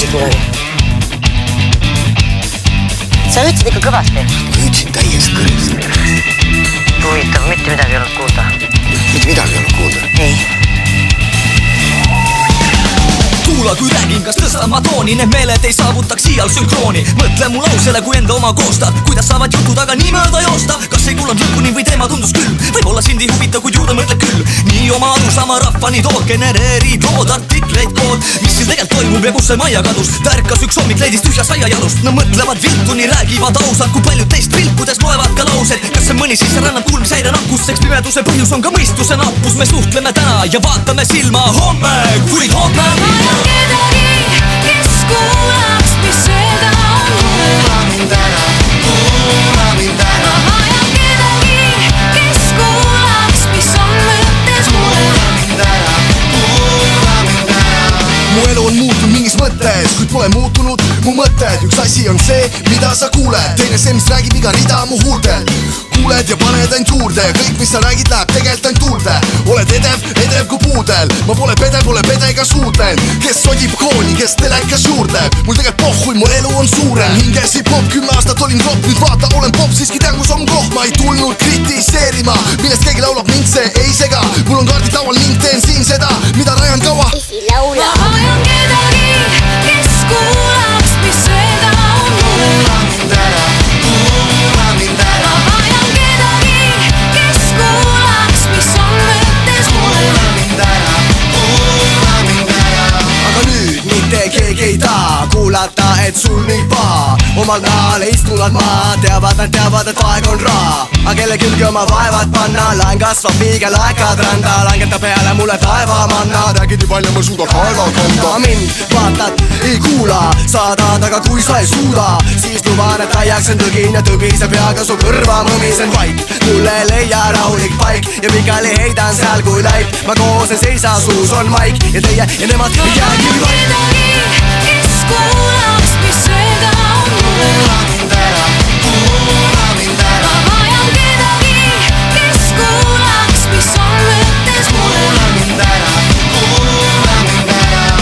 ütlesid midagi? Sa ütlesid ikka kõvasti. Ma ütlesin täiesti kõrgesti. Huvitav, mitte midagi ei olnud kuulda. Mitte midagi ei olnud kuulda? Ei. Kuula, kui räägin, kas tõstan ma tooni, need meeled ei saavutaks iial sünkrooni. Mõtle mu lausele, kui enda oma koostad, kuidas saavad jutud aga nii mööda joosta. Kas ei kuulanud lõpuni või teema tundus küll? Võib-olla sind ei huvita, kuid ju ta mõtleb küll. Nii oma arusaama rahvani tood, genereerid lood, artikleid kood. Mis siin tegelikult toimub ja kus see maja kadus? Tärkas üks hommik leidis tühja saiajalust. No mõtlevad viltu, nii räägivad ausalt, kui paljud teist vilkudes loevad ka laused. Kas see mõni siis rännab kuulmishäire nakkust? Seks pimeduse põhjus on ka mõistuse nappus. Me suhtleme täna ja vaatame silma homme, kuid homme kedagi, kes kuulaks, mis seda on. Kuula mind ära, kuula mind ära. Ma vajan kedagi, kes kuulaks, mis on mõttes mulle. Kuula mind ära, kuula mind ära. Mu elu on muutunud mingis mõttes, kuid pole muutunud mu mõtted. Üks asi on see, mida sa kuuled, teine see, mis räägib iga rida mu huultel. Kuuled ja paned ainult juurde, kõik mis sa räägid läheb tegelikult ainult tuulde. Oled edev kui puudel, ma pole pede ega suudlen. Kes sodib kooni, kes telekas juurdleb, mul tegelikult pohhui, mu elu on suurem. Hinges hip-hop, 10 aastat olin rock, nüüd vaata, olen pop, siiski tean, kus on koht. Ma ei tulnud kritiseerima, millest keegi laulab, mind see ei sega. Mul on kaardid laual ning teen siin seda, mida rajan kaua. Ma vajan kedagi, kes kuulaks, mis seda on. Kuula mind ära, kuula mind ära. Ma vajan kedagi, kes kuulaks, mis on mõttes mulle. Kuula mind ära, kuula mind ära. aga nüüd mitte keegi ei taha kuulata, et sul nii paha. Omal nahal istuvad maa, teavad, et aeg on raha. Aga kelle külge oma vaevad panna, laen kasvab liiga laekad randa. Langetab peale mulle taevamanna, Räägid nii palju, ma suudan kaeva kanda. mind vaatad, ei kuula, saadad, aga kui sa ei suuda, siis luban, et aiaksen tõgin ja tõbise peaga su kõrva mõmisen vaik. Mulle ei leia rahulik paik ja pikali heidan seal kui laip. ma koos ei seisa, suus on maik ja teie ja nemad ei jäägi vaik. Kedagi, kes kuulaks, mis seda on. Kuula mind ära, kuula mind ära. Ma vajan kedagi, kes kuulaks, mis on mõttes mulle. Kuula mind ära, kuula mind ära.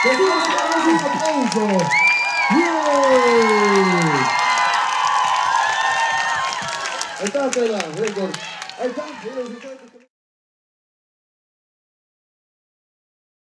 Ja sulle un applauso! Yay! Aitäh teile veel kord! Aitäh!